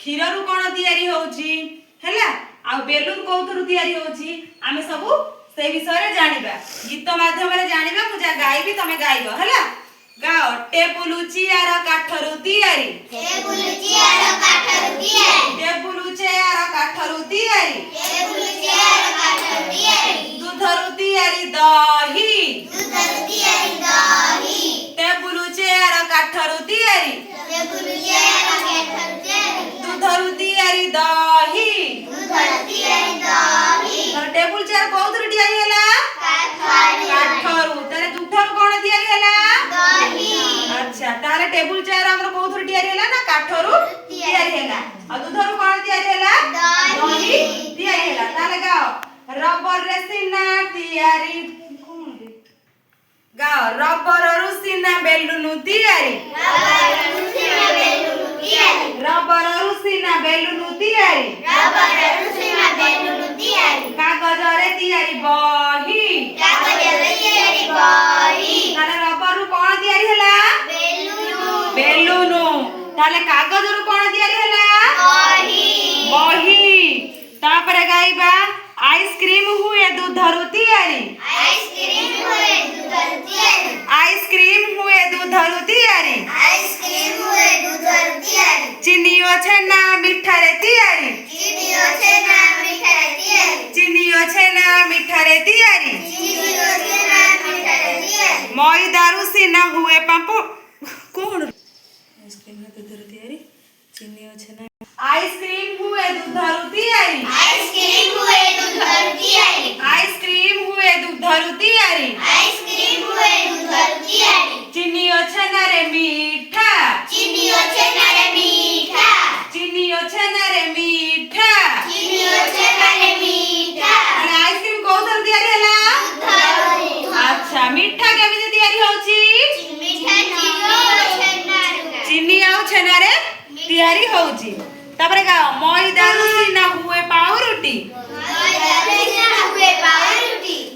क्षीर रु कोन तयारी होउची हैला आ बेलून कोथरु तयारी होउची आमे सब से विषय रे जानिबा गीत माध्यम रे जानिबा मु जा गाइबी तमे गाइबो हैला गाओ टेबुल चेयर काठरु तयारी टेबुल चेयर काठरु तयारी टेबुल चेयर काठरु तयारी टेबुल चेयर काठरु तयारी दूधरु तयारी दही दूधरु तयारी दही टेबुल चेयर काठरु तयारी टेबुल चेयर काठरु तयारी दूधरु तयारी दही दूधरु तयारी दही टेबुल चेयर कोथरु तयारी हैला काठरु तारे दूधरु कोन तयारी हैला दही अच्छा तारे टेबुल चेयर हमर कोथरु तयारी हैला ना काठरु तयारी हैला आ दूधरु कोन तयारी हैला दही तयारी हैला ताले गाओ रबर रे सिना तयारी गाओ रबर रु सिना बेलुनु तयारी रबर रु सिना बेलुनु तयारी कागज रे तयारी बही ताले रबर रु कोन तयारी हैला बेलुनु ताले कागज रु कोन तयारी हैला बही तापरे गाइबा आइसक्रीम हुए दूधरु तयारी आइसक्रीम हुए दूधरु तयारी चिनियो छेना मिठा रे तयारी चिनियो छेना मिठा रे तयारी मैदा रु सिना हुए पापड़ कोन आइसक्रीम हुए दूधरु तयारी चिनियो छेना आइसक्रीम हुए दूधरु तयारी आइसक्रीम हुए दूधरु तयारी चिनियो छेना रे मीठा चिनियो छेना रे मीठा आइसक्रीम कोथरु तयारी हैला अच्छा मीठा केमिति तयारी होउची चिनी आउ छेना रे तयारी होउची तापरे गाओ मैदा रु सिना हुए पाउरुटी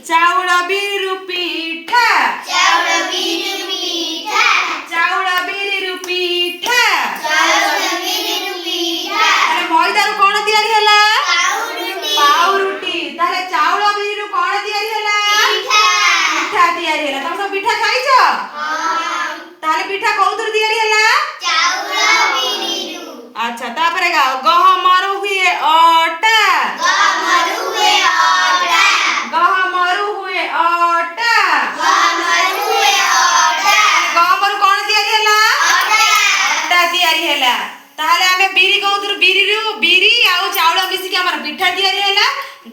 चाउल बिरु पीठा चाउल बिरु पीठा अरे मैदा रु कोन तयारी हैला पाउरुटी ताले चाउल बिरु कोन तयारी हैला पिठा तयारी हैला तम सब पिठा खाइछो ताले पिठा कोथरु तयारी हैला अच्छा तापरे गाओ गहमरु हुए आटा गहमरु हुए आटा गहमरु कोन तयारी हैला आटा तयारी हैला ताले हमें बिरी कोथरु बिरी आउ चाउल मिसी के हमर पिठा तयारी हैला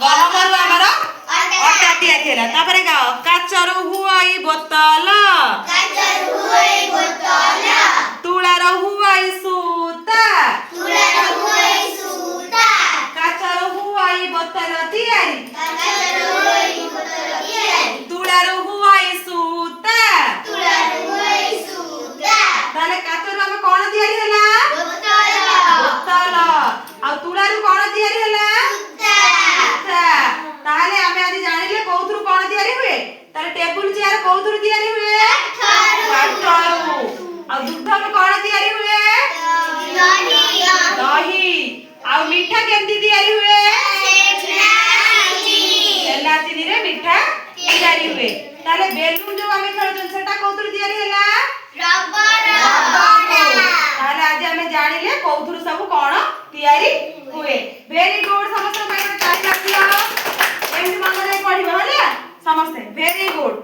गहमरु हमर आटा तयारी हैला तापरे गाओ काचरु हुआई बोतल तुळार हुआई सूता काचर हुआई बोतल तयारी तुळार हुआई सूता ताले काचर हम कोन तयारी हैला बोतल आ तुळार कोन तयारी हैला अच्छा ताले हमें आज जानिले कोथरु कोन तयारी हुए ताले टेबुल चेयर कोथरु तयारी हुए काठरु आ दूधरु कोन तयारी हुए दही आ मीठा केमती तयारी हुए छेना चीनी रे मीठा तयारी हुए ताले बेलून जो हमें खेलछन सेटा कोथरु तयारी हैला ताले आज हमें जानिले कोथरु सब कोन तयारी हुए वेरी गुड समस्त भाई टाइम आसियो एमती मन रे पढिबो हैला समस्त वेरी गुड।